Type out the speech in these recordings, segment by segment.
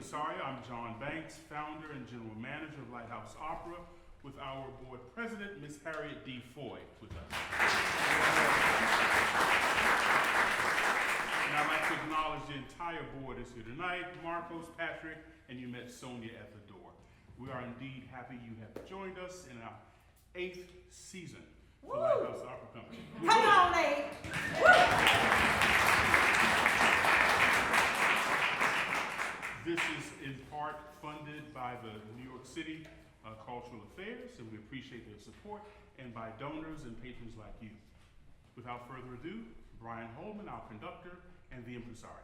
Impresario. I'm John Banks, founder and general manager of Lighthouse Opera, with our board president, Miss Harriet D. Foy, with us. And I'd like to acknowledge the entire board is here tonight, Marcos, Patrick, and you met Sonia at the door. We are indeed happy you have joined us in our 8th season for Lighthouse Opera Company. Come on, Nate. This is in part funded by the New York City Cultural Affairs, and we appreciate their support, and by donors and patrons like you. Without further ado, Brian Holman, our conductor, and the Impresario.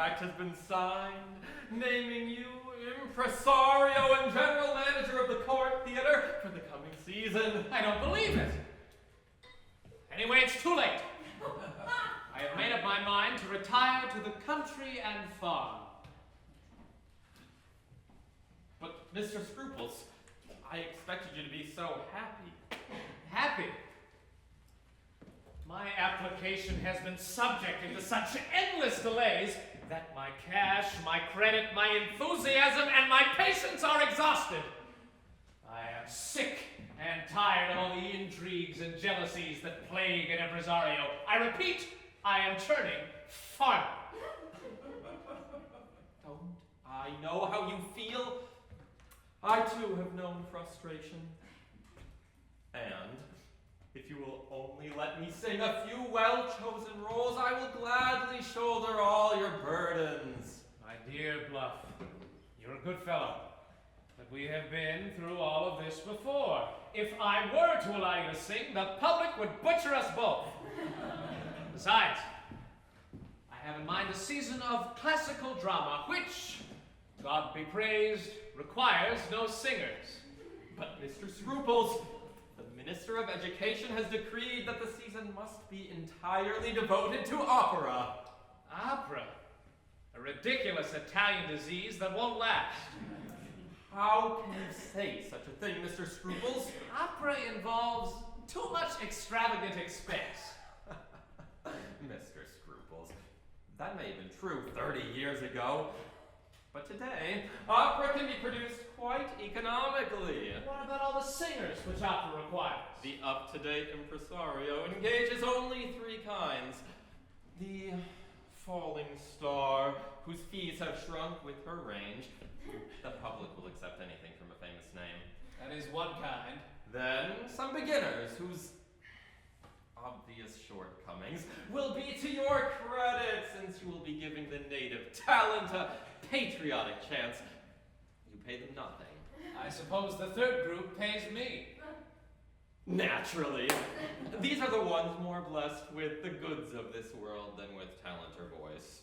contract has been signed, naming you Impresario and General Manager of the Court Theater for the coming season. I don't believe it. Anyway, it's too late. I have made up my mind to retire to the country and farm. But, Mr. Scruples, I expected you to be so happy. Happy? My application has been subjected to such endless delays that my cash, my credit, my enthusiasm, and my patience are exhausted. I am sick and tired of all the intrigues and jealousies that plague an impresario. I repeat, I am turning farmer. Don't I know how you feel? I too have known frustration. And if you will only let me sing a few well-chosen roles, I will gladly shoulder all your burdens. My dear Bluff, you're a good fellow, but we have been through all of this before. If I were to allow you to sing, the public would butcher us both. Besides, I have in mind a season of classical drama, which, God be praised, requires no singers. But Mr. Scruples, the Minister of Education has decreed that the season must be entirely devoted to opera. Opera? A ridiculous Italian disease that won't last. How can you say such a thing, Mr. Scruples? Opera involves too much extravagant expense. Mr. Scruples, that may have been true 30 years ago. But today, opera can be produced quite economically. What about all the singers which opera requires? The up-to-date impresario engages only 3 kinds. The falling star, whose fees have shrunk with her range. The public will accept anything from a famous name. That is one kind. Then some beginners, whose obvious shortcomings will be to your credit, since you will be giving the native talent a patriotic chance. You pay them nothing. I suppose the third group pays me. Naturally. These are the ones more blessed with the goods of this world than with talent or voice.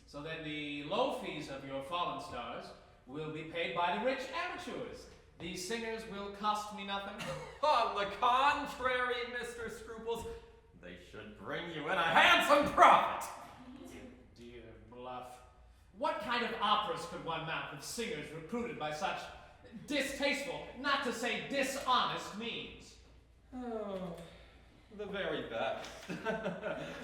So then the low fees of your fallen stars will be paid by the rich amateurs. These singers will cost me nothing. On the contrary, Mr. Scruples, they should bring you in a handsome profit. Dear Bluff, what kind of operas could one mount with singers recruited by such distasteful, not to say dishonest means? Oh, the very best.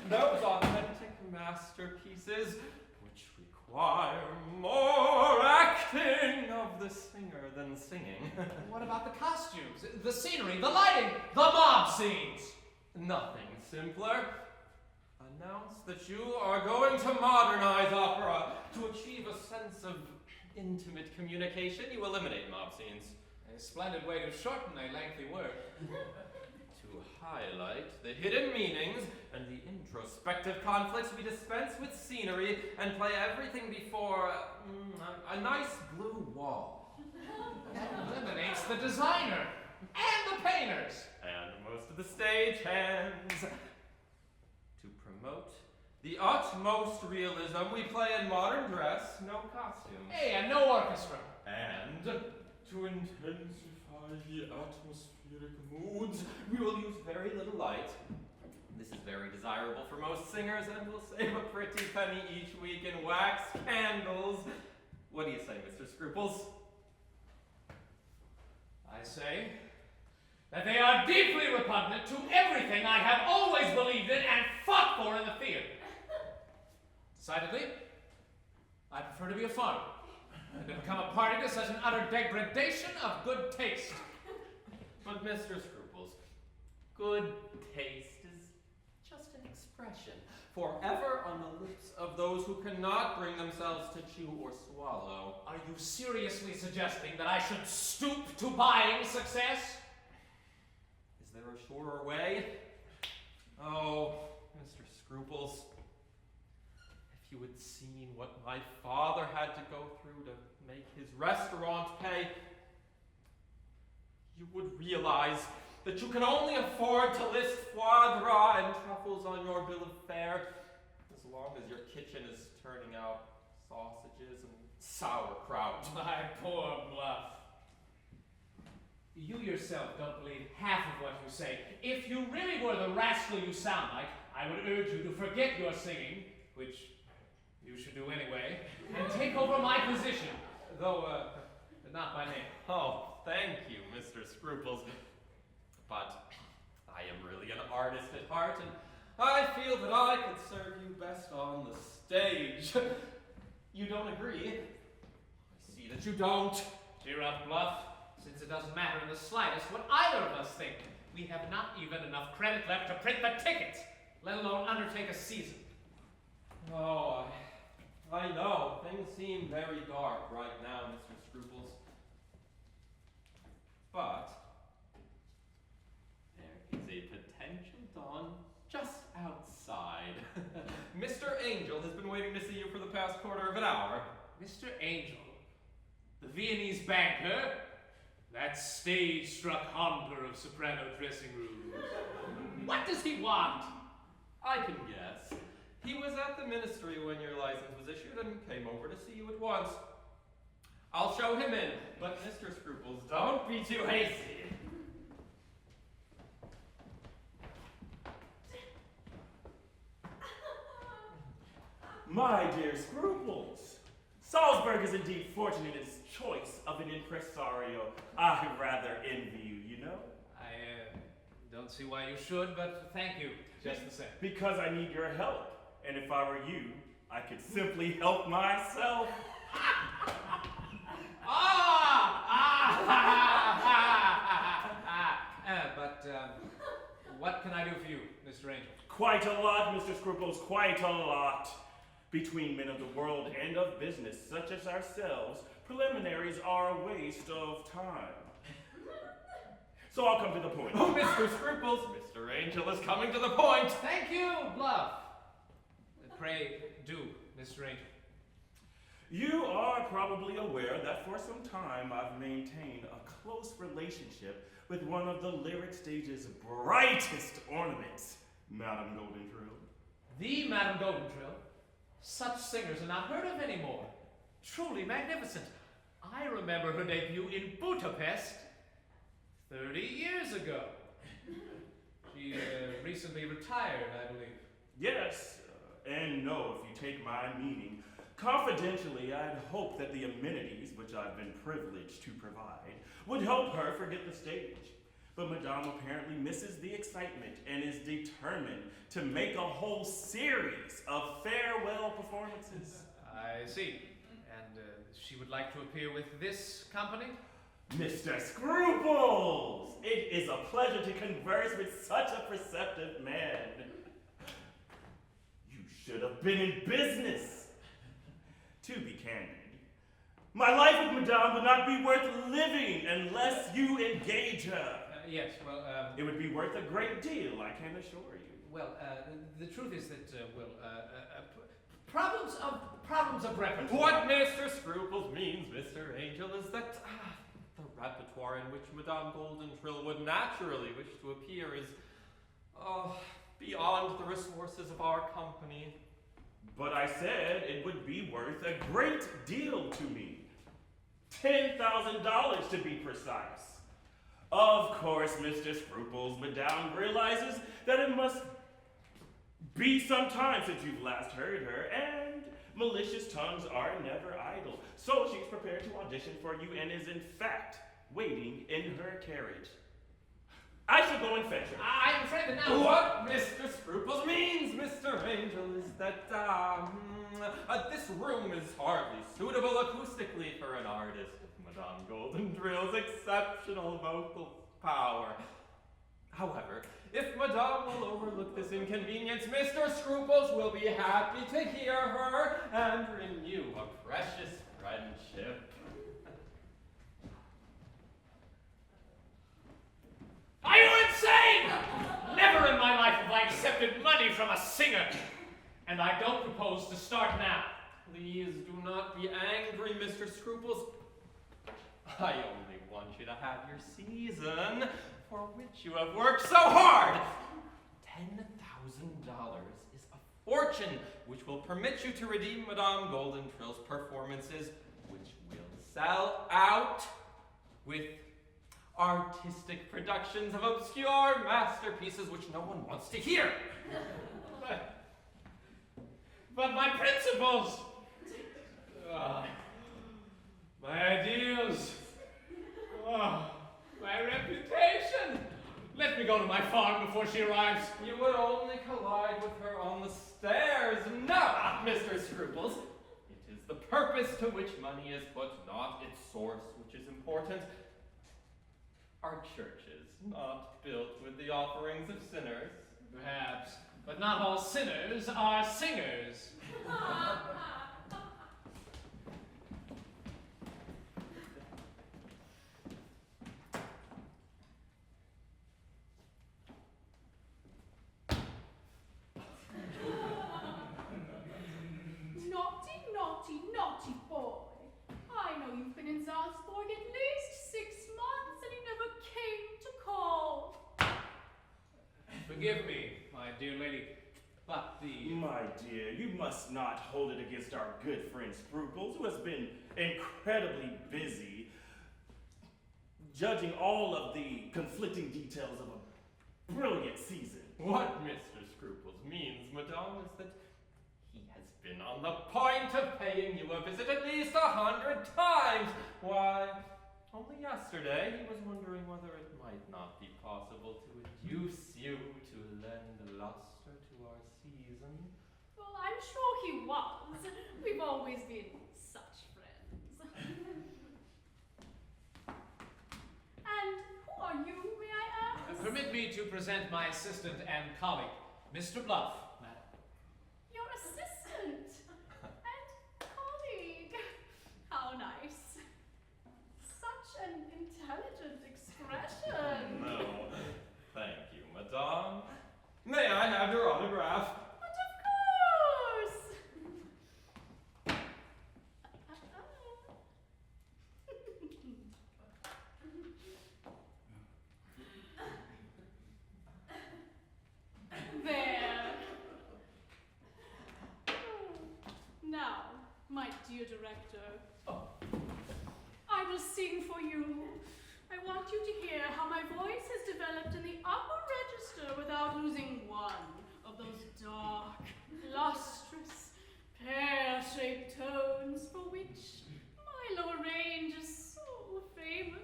Those authentic masterpieces which require more acting of the singer than singing. What about the costumes, the scenery, the lighting, the mob scenes? Nothing simpler. Announce that you are going to modernize opera. To achieve a sense of intimate communication, you eliminate mob scenes. A splendid way to shorten a lengthy word. To highlight the hidden meanings and the introspective conflicts, we dispense with scenery and play everything before a nice blue wall. That eliminates the designer and the painters. And most of the stage hands. To promote the utmost realism, we play in modern dress, no costumes. Hey, and no orchestra. And to intensify the atmospheric moods, we will use very little light. This is very desirable for most singers, and we'll save a pretty penny each week in wax candles. What do you say, Mr. Scruples? I say that they are deeply repugnant to everything I have always believed in and fought for in the theater. Decidedly, I prefer to be a farmer than to become a party to such an utter degradation of good taste. But Mr. Scruples, good taste is just an expression, forever on the lips of those who cannot bring themselves to chew or swallow. Are you seriously suggesting that I should stoop to buying success? Is there a surer way? Oh, Mr. Scruples, if you had seen what my father had to go through to make his restaurant pay, you would realize that you can only afford to list foie gras and truffles on your bill of fare as long as your kitchen is turning out sausages and sauerkraut. My poor Bluff. You yourself don't believe half of what you say. If you really were the rascal you sound like, I would urge you to forget your singing, which you should do anyway, and take over my position, though not by name. Oh, thank you, Mr. Scruples. But I am really an artist at heart, and I feel that I could serve you best on the stage. You don't agree? I see that you don't. Cheer up, Bluff, since it doesn't matter in the slightest what either of us think. We have not even enough credit left to print the tickets, let alone undertake a season. Oh, I know. Things seem very dark right now, Mr. Scruples. But there is a potential dawn just outside. Mr. Angel has been waiting to see you for the past quarter of an hour. Mr. Angel, the Viennese banker, that stage-struck haunter of soprano dressing rooms. What does he want? I can guess. He was at the ministry when your license was issued and came over to see you at once. I'll show him in, but Mr. Scruples, don't be too hasty. My dear Scruples, Salzburg is indeed fortunate in its choice of an impresario. I rather envy you, you know? I don't see why you should, but thank you, just the same. Because I need your help. And if I were you, I could simply help myself. What can I do for you, Mr. Angel? Quite a lot, Mr. Scruples, quite a lot. Between men of the world and of business, such as ourselves, preliminaries are a waste of time. So I'll come to the point. Oh, Mr. Scruples, Mr. Angel is coming to the point. Thank you, Bluff. Pray do, Mr. Angel. You are probably aware that for some time I've maintained a close relationship with one of the lyric stage's brightest ornaments, Madame Goldentrill. The Madame Goldentrill? Such singers are not heard of anymore. Truly magnificent. I remember her debut in Budapest 30 years ago. She recently retired, I believe. Yes, and no, if you take my meaning. Confidentially, I'd hoped that the amenities, which I've been privileged to provide, would help her forget the stage. But Madame apparently misses the excitement and is determined to make a whole series of farewell performances. I see. And she would like to appear with this company? Mr. Scruples! It is a pleasure to converse with such a perceptive man. You should have been in business. To be candid, my life with Madame would not be worth living unless you engage her. Yes, well, It would be worth a great deal, I can assure you. well, the truth is that, problems of repertoire. What Mr. Scruples means, Mr. Angel, is that the repertoire in which Madame Goldentrill would naturally wish to appear is beyond the resources of our company. But I said it would be worth a great deal to me. $10,000 to be precise. Of course, Mr. Scruples, Madame realizes that it must be some time since you've last heard her, and malicious tongues are never idle. So she's prepared to audition for you and is in fact waiting in her carriage. I should go and fetch her. I'm afraid that now. What Mr. Scruples means, Mr. Angel, is that this room is hardly suitable acoustically for an artist of Madame Goldentrill's exceptional vocal power. However, if Madame will overlook this inconvenience, Mr. Scruples will be happy to hear her and renew a precious friendship. Are you insane? Never in my life have I accepted money from a singer. And I don't propose to start now. Please do not be angry, Mr. Scruples. I only want you to have your season, for which you have worked so hard. $10,000 is a fortune, which will permit you to redeem Madame Goldentrill's performances, which will sell out with artistic productions of obscure masterpieces which no one wants to hear. But my principles, my ideals, my reputation. Let me go to my farm before she arrives. You would only collide with her on the stairs. No, Mr. Scruples. It is the purpose to which money is put, not its source, which is important. Our church is not built with the offerings of sinners. Perhaps, but not all sinners are singers. Naughty, naughty boy. I know you've been in Salzburg at least 6 months and you never came to call. Forgive me, my dear lady, but the... My dear, you must not hold it against our good friend Scruples, who has been incredibly busy judging all of the conflicting details of a brilliant season. What Mr. Scruples means, Madame, is that he has been on the point of paying you a visit at least 100 times. Why, only yesterday he was wondering whether it might not be possible to induce you to lend luster to our season. Well, I'm sure he was. We've always been such friends. And who are you, may I ask? Permit me to present my assistant and colleague, Mr. Bluff, madam. Your assistant and colleague. How nice. Such an intelligent expression. No, thank you, Madame. May I have your autograph? But of course. There. Now, my dear director, I will sing for you. I want you to hear how my voice has developed in the upper register without losing one of those dark, lustrous, pear-shaped tones for which my lower range is so famous.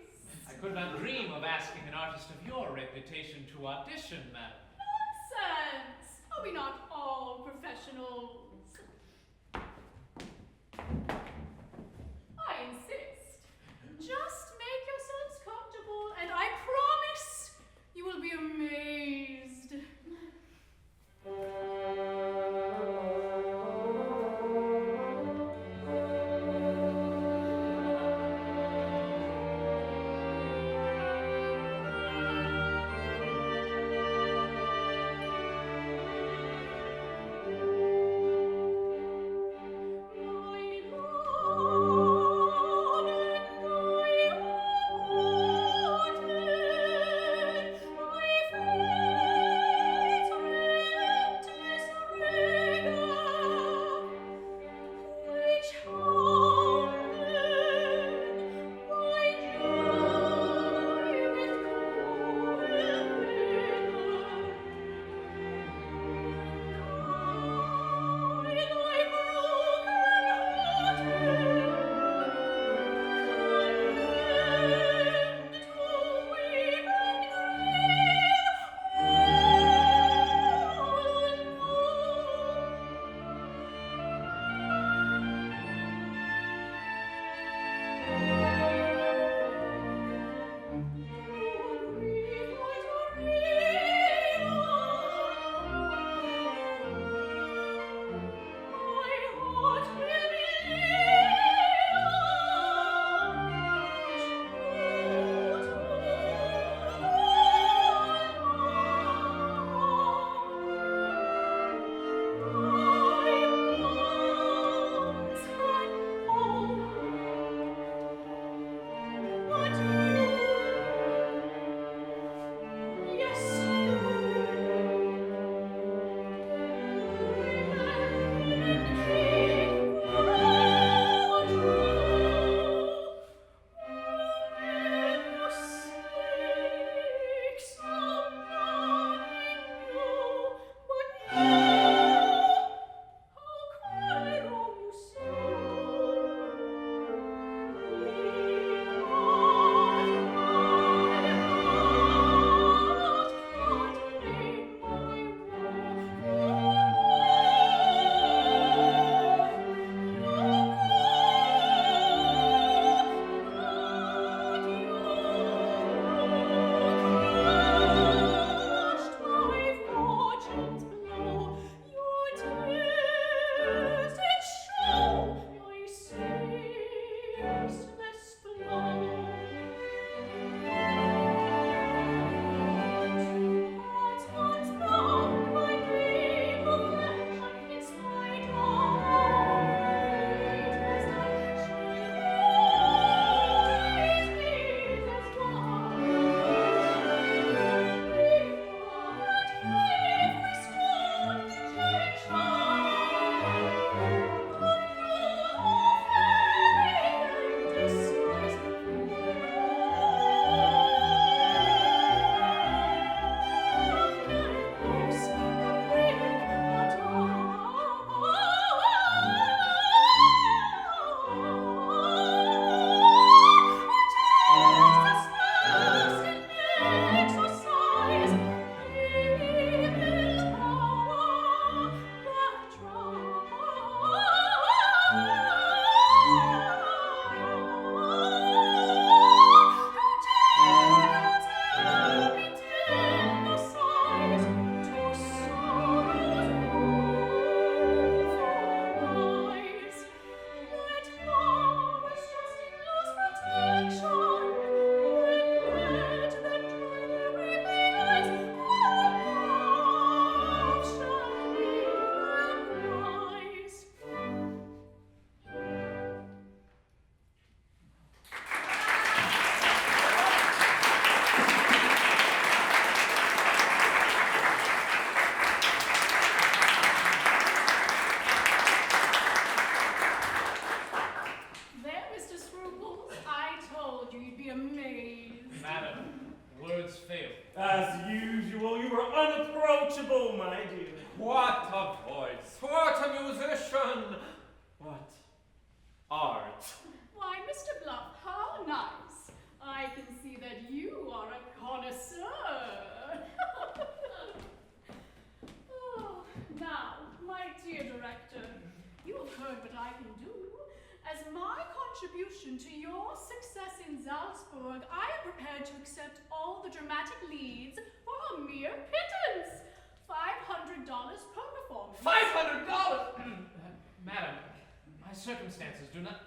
I could not dream of asking an artist of your reputation to audition, madam. Nonsense! Are we not all professionals? I insist. Just make yourselves comfortable, and I promise you will be amazed. unapproachable, my dear. What a voice! What a musician! What art! Why, Mr. Bluff, how nice. I can see that you are a connoisseur. Oh, now, my dear director, you have heard what I can do. As my contribution to your success in Salzburg, I am prepared to accept all the dramatic leads for a mere pittance. $500 per performance. $500! Madam, my circumstances do not...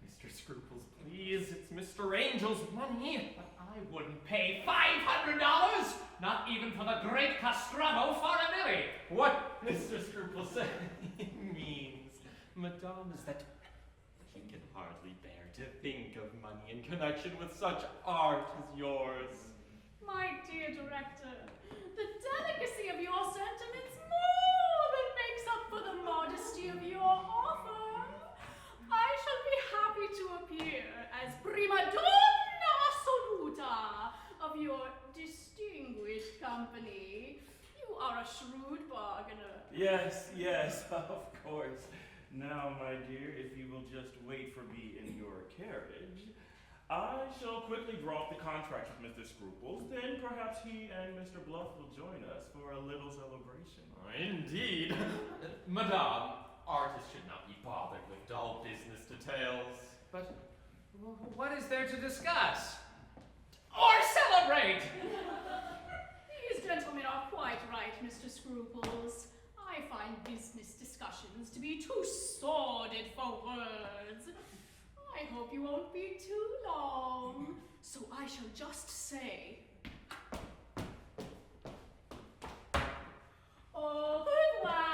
Mr. Scruples, please, it's Mr. Angel's money. But I wouldn't pay $500! Not even for the great Castravo Farinelli! What Mr. Scruples means, madame, is that he can hardly bear to think of money in connection with such art as yours. My dear director, the delicacy of your sentiments more than makes up for the modesty of your offer. I shall be happy to appear as prima donna assoluta of your distinguished company. You are a shrewd bargainer. Yes, of course. Now, my dear, if you will just wait for me in your carriage, I shall quickly draw up the contract with Mr. Scruples. Then perhaps he and Mr. Bluff will join us for a little celebration. Indeed. Madame, artists should not be bothered with dull business details. But what is there to discuss? Or celebrate? These gentlemen are quite right, Mr. Scruples. I find business discussions to be too sordid for words. I hope you won't be too long, so I shall just say au revoir.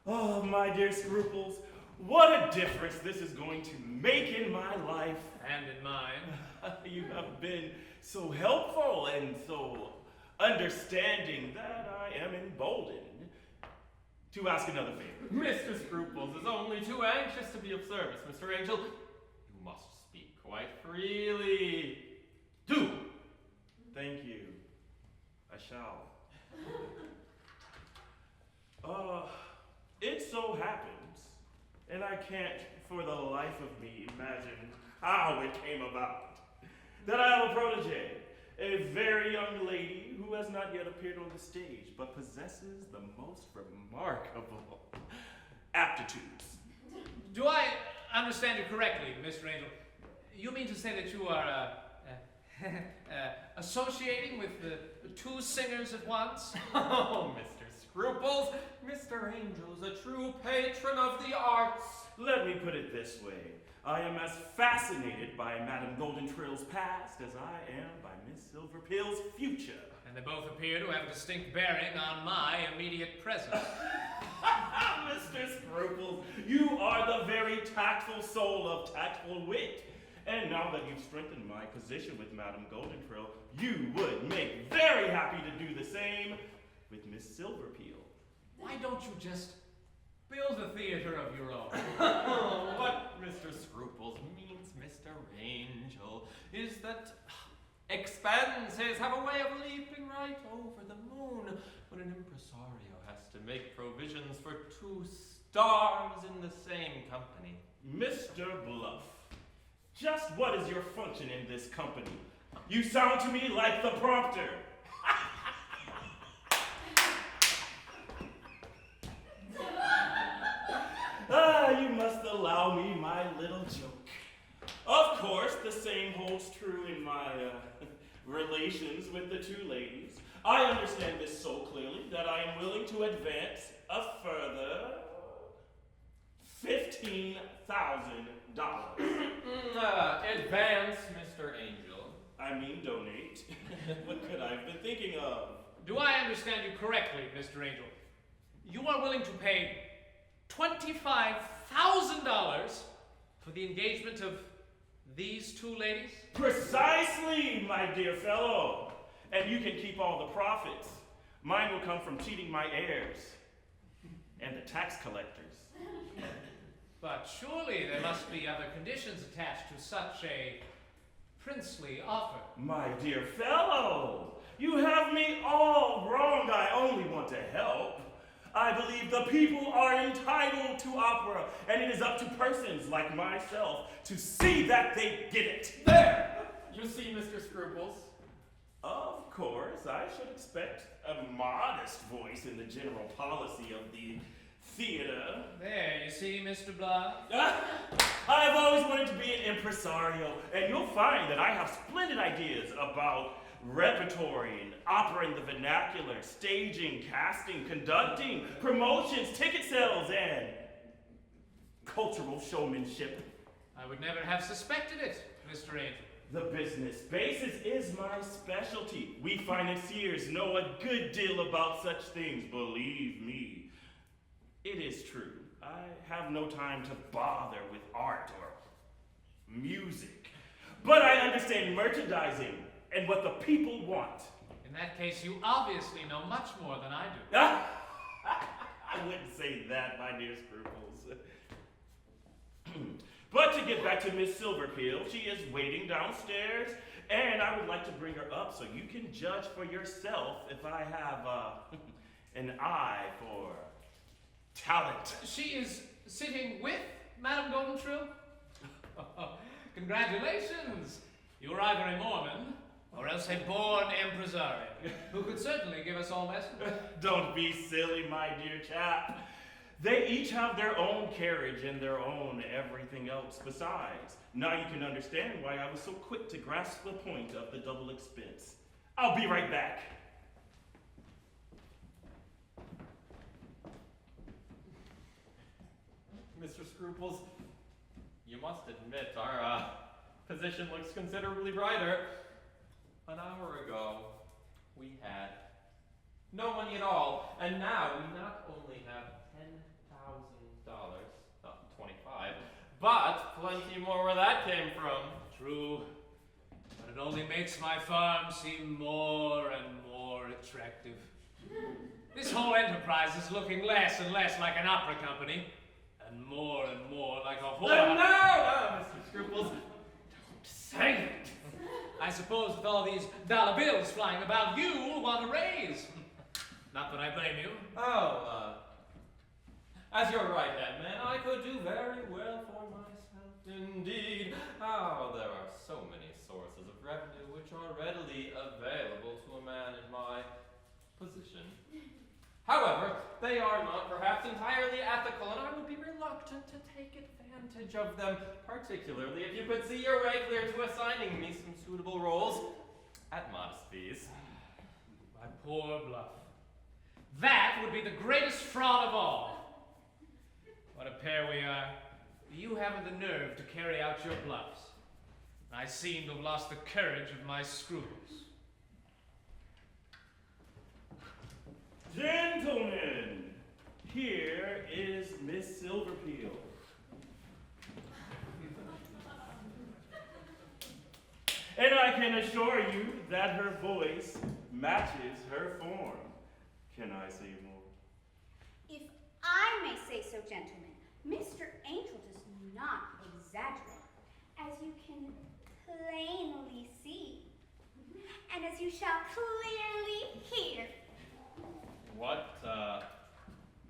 Oh, my dear Scruples, what a difference this is going to make in my life. And in mine. You have been so helpful and so understanding that I am emboldened to ask another favor. Mr. Scruples is only too anxious to be of service, Mr. Angel. You must speak quite freely. Do! Thank you. I shall. It so happens, and I can't for the life of me imagine how it came about, that I have a protege, a very young lady who has not yet appeared on the stage, but possesses the most remarkable aptitudes. Do I understand you correctly, Mr. Angel? You mean to say that you are associating with the two singers at once? Oh, Mr. Scruples, Mr. Angel is a true patron of the arts. Let me put it this way. I am as fascinated by Madame Goldentrill's past as I am by Miss Silverpill's future. And they both appear to have a distinct bearing on my immediate present. Mr. Scruples, you are the very tactful soul of tactful wit. And now that you've strengthened my position with Madame Goldentrill, you would make very happy to do the same with Miss Silverpeel. Why don't you just build a theater of your own? What Mr. Scruples means, Mr. Angel, is that expenses have a way of leaping right over the moon when an impresario has to make provisions for two stars in the same company. Mr. Bluff, just what is your function in this company? You sound to me like the prompter. You must allow me my little joke. Of course, the same holds true in my relations with the two ladies. I understand this so clearly that I am willing to advance a further $15,000. Advance, Mr. Angel. I mean donate. What could I have been thinking of? Do I understand you correctly, Mr. Angel? You are willing to pay $25,000 for the engagement of these two ladies? Precisely, my dear fellow. And you can keep all the profits. Mine will come from cheating my heirs and the tax collectors. But surely there must be other conditions attached to such a princely offer. My dear fellow, you have me all wrong. I only want to help. I believe the people are entitled to opera, and it is up to persons like myself to see that they get it. There! You see, Mr. Scruples? Of course, I should expect a modest voice in the general policy of the theater. There, you see, Mr. Bluff? I've always wanted to be an impresario, and you'll find that I have splendid ideas about repertory and opera in the vernacular, staging, casting, conducting, promotions, ticket sales, and cultural showmanship. I would never have suspected it, Mr. Angel. The business basis is my specialty. We financiers know a good deal about such things, believe me. It is true. I have no time to bother with art or music. But I understand merchandising and what the people want. In that case, you obviously know much more than I do. I wouldn't say that, my dear Scruples. But to get back to Miss Silverpeel, she is waiting downstairs, and I would like to bring her up so you can judge for yourself if I have an eye for talent. She is sitting with Madame Goldentrill? Congratulations! You are either a Mormon or else a born impresario, who could certainly give us all lessons. Don't be silly, my dear chap. They each have their own carriage and their own everything else besides. Now you can understand why I was so quick to grasp the point of the double expense. I'll be right back. Mr. Scruples, you must admit our position looks considerably brighter. An hour ago, we had no money at all, and now we not only have $10,000, 25, but plenty more where that came from. True, but it only makes my farm seem more and more attractive. This whole enterprise is looking less and less like an opera company, and more like a whole No, Mr. Scruples, don't say it. I suppose with all these dollar bills flying about, you will want a raise. Not that I blame you. As your right-hand man, I could do very well for myself indeed. Oh, there are so many sources of revenue which are readily available to a man in my position. However, they are not perhaps entirely ethical, and I would be reluctant to take advantage of them, particularly if you could see your way clear to assigning me some suitable roles at modest fees. My poor Bluff. That would be the greatest fraud of all. What a pair we are. You haven't the nerve to carry out your bluffs. I seem to have lost the courage of my scruples. Gentlemen, here is Miss Silverpeel. And I can assure you that her voice matches her form. Can I say more? If I may say so, gentlemen, Mr. Angel does not exaggerate, as you can plainly see, and as you shall clearly hear. What,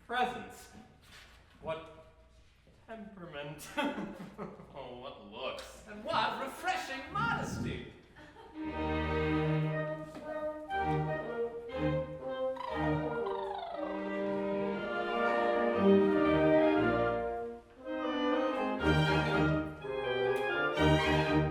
presence? What temperament? Oh, what looks. And what refreshing modesty! Thank you.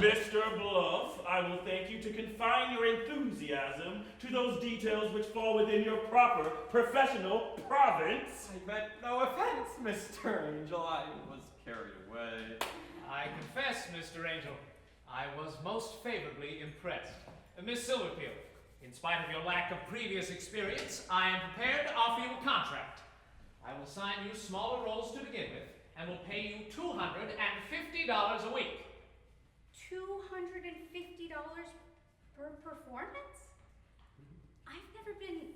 Mr. Bluff, I will thank you to confine your enthusiasm to those details which fall within your proper professional province. I meant no offense, Mr. Angel. I was carried away. I confess, Mr. Angel, I was most favorably impressed. Miss Silverfield, in spite of your lack of previous experience, I am prepared to offer you a contract. I will sign you smaller roles to begin with, and will pay you $250 a week. $250 per performance? I've never been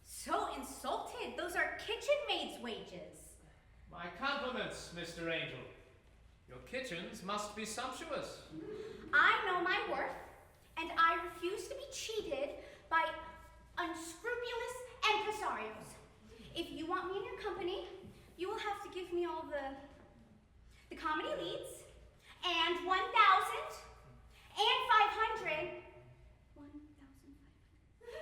so insulted. Those are kitchen maids' wages. My compliments, Mr. Angel. Your kitchens must be sumptuous. I know my worth, and I refuse to be cheated by unscrupulous impresarios. If you want me in your company, you will have to give me all the comedy leads, and 1,000 and 500.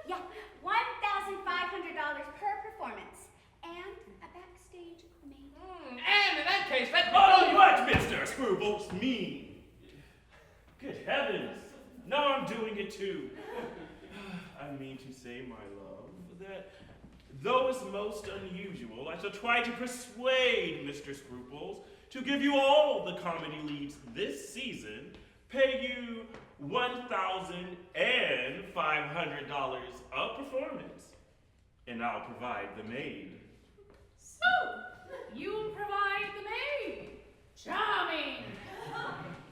Yeah, $1,500 per performance, and a backstage maid. And in that case, let me Oh, what, Mr. Scruples? Me? Good heavens. Now I'm doing it too. I mean to say, my love, that though it's most unusual, I shall try to persuade Mr. Scruples to give you all the comedy leads this season, pay you $1,500 a performance, and I'll provide the maid. So, you provide the maid. Charming.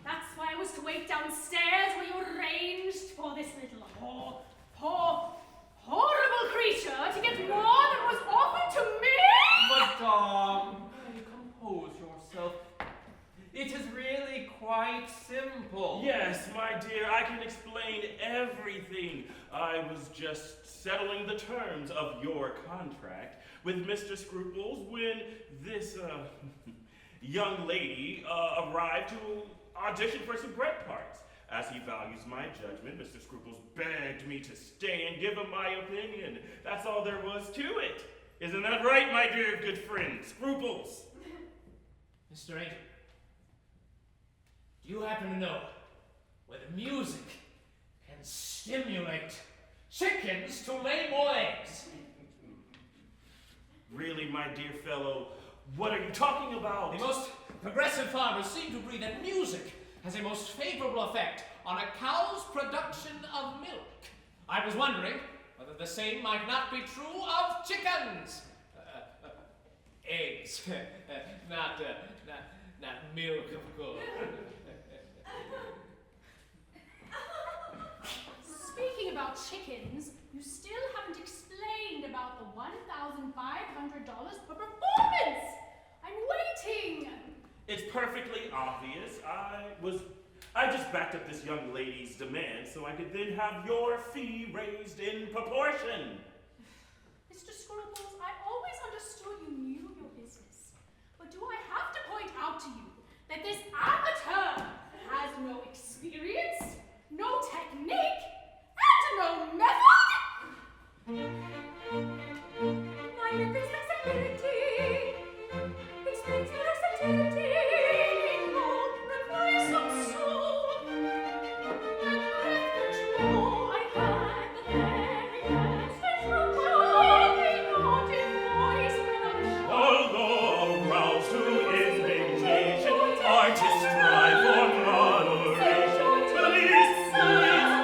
That's why I was to wait downstairs where you arranged for this little horrible creature to get more than was offered to me? Madame, compose yourself. It is really quite simple. Yes, my dear, I can explain everything. I was just settling the terms of your contract with Mr. Scruples when this young lady arrived to audition for some bread parts. As he values my judgment, Mr. Scruples begged me to stay and give him my opinion. That's all there was to it. Isn't that right, my dear good friend, Scruples? Mr. Angel, do you happen to know whether music can stimulate chickens to lay more eggs? Really, my dear fellow, what are you talking about? The most progressive farmers seem to agree that music has a most favorable effect on a cow's production of milk. I was wondering whether the same might not be true of chickens. Eggs, not milk, of course. Speaking about chickens, you still haven't explained about the $1,500 per performance. I'm waiting. It's perfectly obvious. I just backed up this young lady's demand so I could then have your fee raised in proportion. Mr. Scruples, I always understood you knew your business. But do I have to point out to you that this amateur has no experience, no technique, and no method? My irresponsibility explains your versatility. No, requires some soul and breath control. I had the very best controlling naughty voice without show. Although aroused to indignation, artists strive for moderation. Please, please,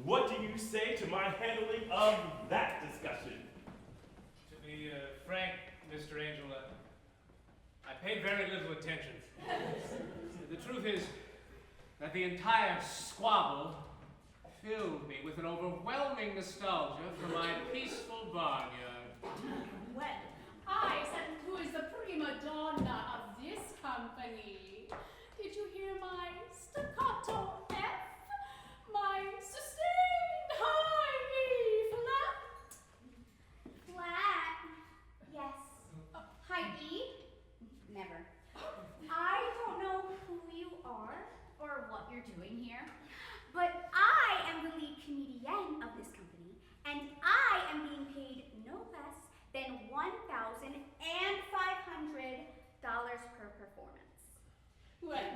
What do you say to my handling of that discussion? To be frank, Mr. Angel, I paid very little attention. The truth is that the entire squabble filled me with an overwhelming nostalgia for my peaceful barnyard. Well, I said who is the prima donna of this company. Did you hear my staccato F? My sustained high E flat? Flat. Yes. High E? Never. I don't know who you are or what you're doing here, but I am the lead comedian of this company, and I am being paid no less than $1,500 per performance. Well,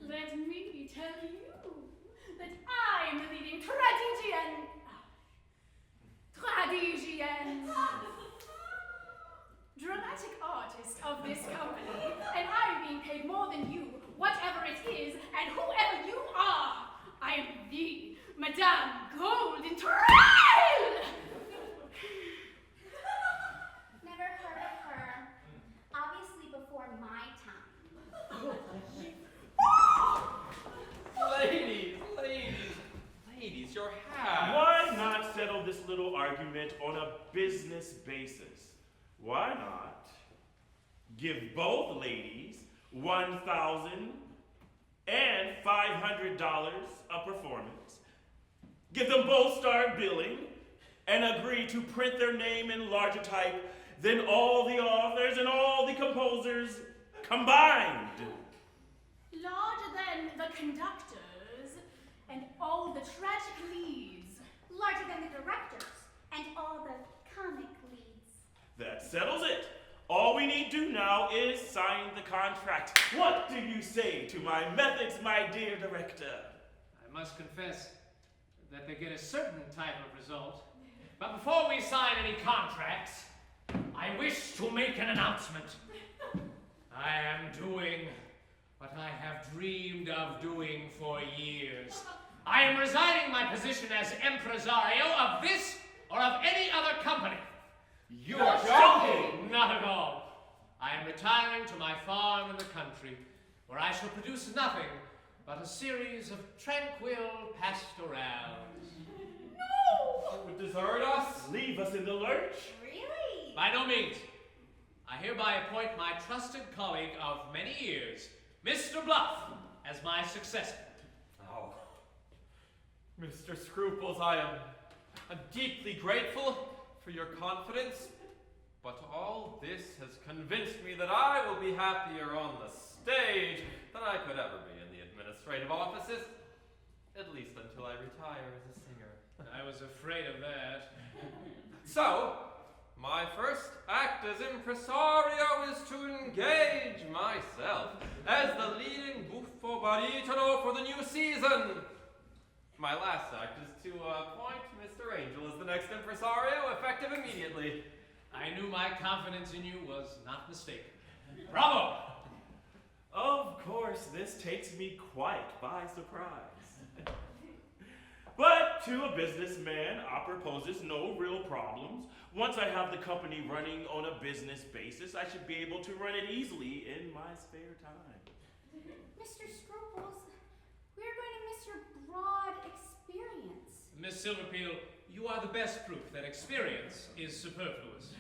let me tell you that I'm the leading tragedian dramatic artist of this company, and I'm being paid more than you, whatever it is, and whoever you are. I am the Madame Golden Trail! Never heard of her. Obviously before my time. Ladies, your hat. Why not settle this little argument on a business basis? Why not give both ladies $1,500 a performance, give them both start billing, and agree to print their name in larger type than all the authors and all the composers combined? Larger than the conductors and all the tragic leads. Larger than the directors and all the comic leads. That settles it. All we need do now is sign the contract. What do you say to my methods, my dear director? I must confess that they get a certain type of result. But before we sign any contracts, I wish to make an announcement. I am doing what I have dreamed of doing for years. I am resigning my position as Impresario of this or of any other company. You're joking! Not at all. I am retiring to my farm in the country, where I shall produce nothing but a series of tranquil pastorals. No! You would desert us? Leave us in the lurch? Really? By no means. I hereby appoint my trusted colleague of many years, Mr. Bluff, as my successor. Oh. Mr. Scruples, I'm deeply grateful for your confidence, but all this has convinced me that I will be happier on the stage than I could ever be in the administrative offices, at least until I retire as a singer. I was afraid of that. So, my first act as impresario is to engage myself as the leading buffo baritono for the new season. My last act is to appoint Mr. Angel as the next impresario, effective immediately. I knew my confidence in you was not mistaken. Bravo! Of course, this takes me quite by surprise. But to a businessman, opera poses no real problems. Once I have the company running on a business basis, I should be able to run it easily in my spare time. Mr. Scruples, we're going to miss your broad experience. Miss Silverpeel, you are the best proof that experience is superfluous.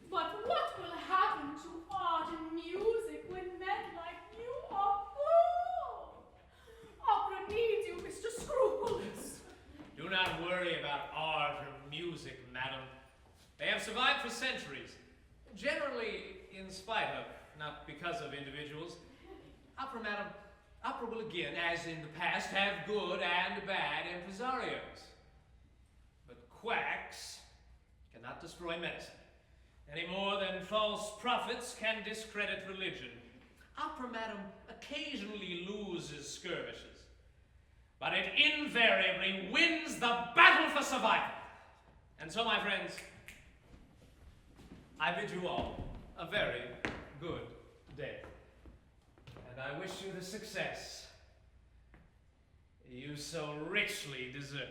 But what will happen to art and music when men like you are gone? Opera needs you, Mr. Scruples. Do not worry about art or music, madam. They have survived for centuries, generally in spite of, not because of individuals. Opera, madam, opera will again, as in the past, have good and bad impresarios. But quacks cannot destroy medicine, any more than false prophets can discredit religion. Opera, madam, occasionally loses skirmishes, but it invariably wins the battle for survival. And so, my friends, I bid you all a very good day. And I wish you the success you so richly deserve.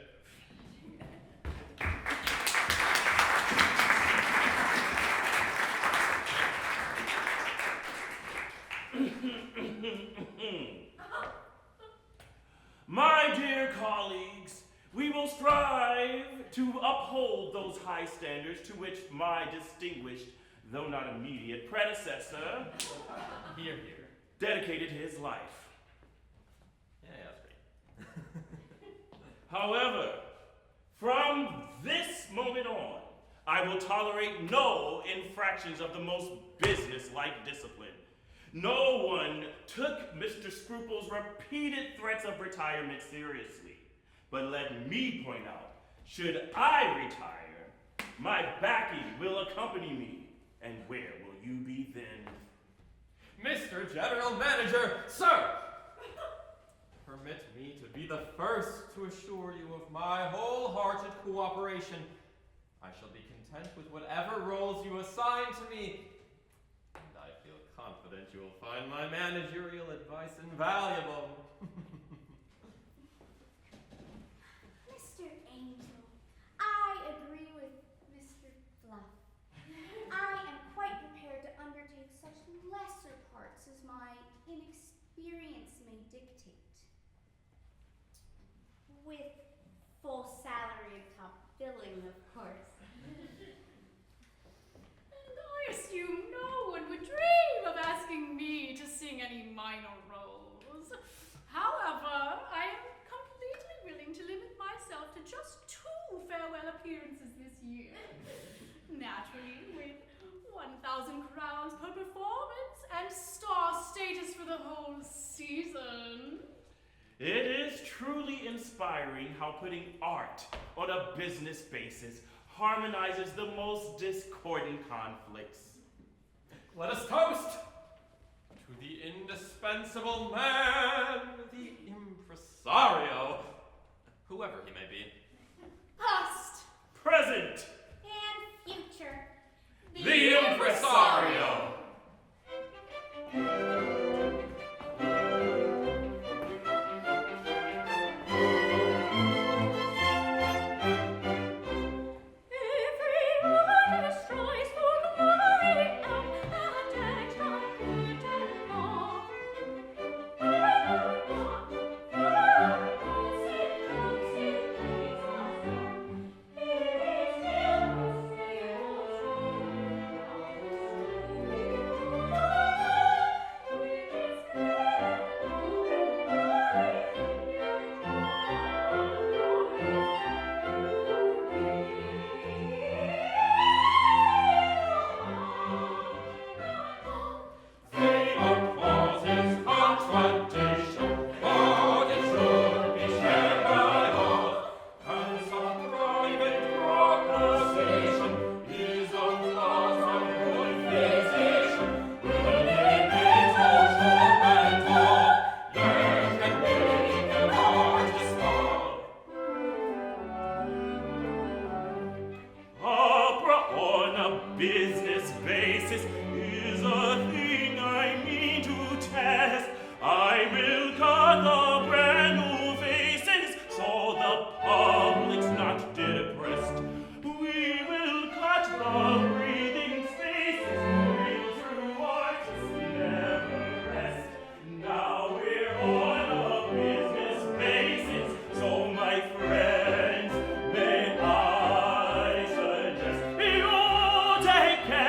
My dear colleagues, we will strive to uphold those high standards to which my distinguished, though not immediate, predecessor Here, here. dedicated his life. Yeah, that's great. However, from this moment on, I will tolerate no infractions of the most business-like discipline. No one took Mr. Scruple's repeated threats of retirement seriously. But let me point out, should I retire, my backing will accompany me. And where will you be then? Mr. General Manager, sir! Permit me to be the first to assure you of my wholehearted cooperation. I shall be content with whatever roles you assign to me. And I feel confident you will find my managerial advice invaluable. Mr. Angel, I agree with Mr. Fluff. I am quite prepared to undertake such lesser parts as my inexperience may dictate. With full salary and top billing, of course. And I assume no one would dream of asking me to sing any minor roles. However, I am completely willing to limit myself to just 2 farewell appearances this year. Naturally, with 1,000 crowns per performance and star status for the whole season. It is truly inspiring how putting art on a business basis harmonizes the most discordant conflicts. Let us toast to the indispensable man, the impresario, whoever he may be. Past Present! And future. The impresario! Take care.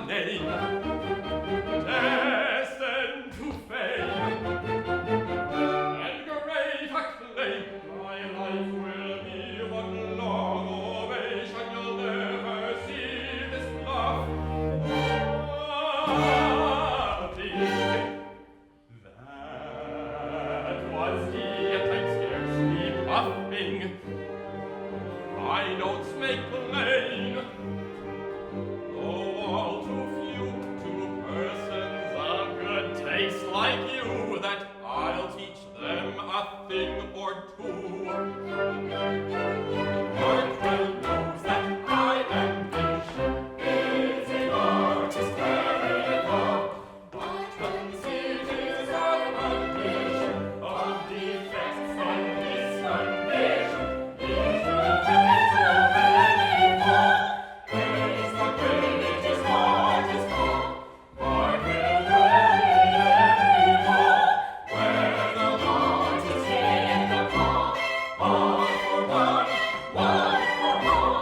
name, destined to fame and great acclaim. My life will be one long ovation. You'll never see this bluff. That was he, yet I'm scarcely bluffing. My notes make plain, though all too few, to persons of good taste like you, that I'll teach them a thing or two. Part well knows that I am is an artist very far, but considers our condition of defects and miscondition is the best of any fall. Praise the greatest artist call, part will dwell in every hall, where the Lord is in the call. All for one for all.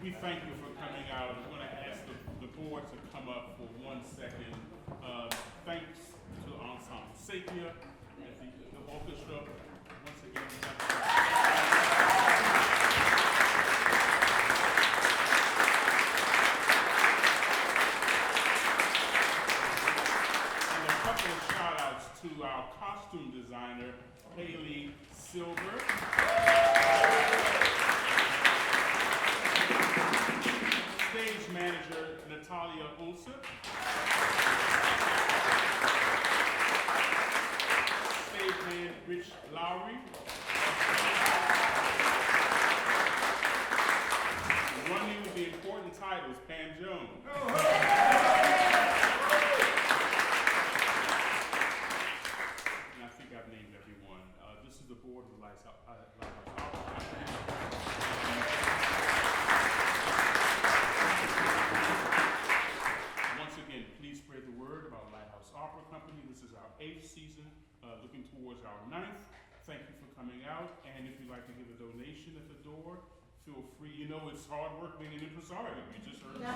We thank you for coming out. I'm going to ask the board to come up for 1 second. Thanks to Ensemble Sepia and the orchestra. Once again, we have and a couple of shout outs to our costume designer, Haley Silver. Stage manager, Natalia Olsen. Stage man, Rich Lowry. Running with the important titles, Pam Jones. And I think I've named everyone. This is the board of the Lighthouse Opera. Once again, please spread the word about Lighthouse Opera Company. This is our 8th season, looking towards our 9th. Thank you for coming out, and if you'd like to give a donation at the door, feel free. You know it's hard work being an impresario. You just heard it.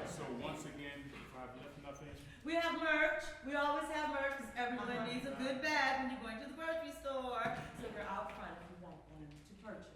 So once again, if I've left nothing, We have merch. We always have merch because everyone needs a good bag when you're going to the grocery store. So we're out front if you'd like one to purchase.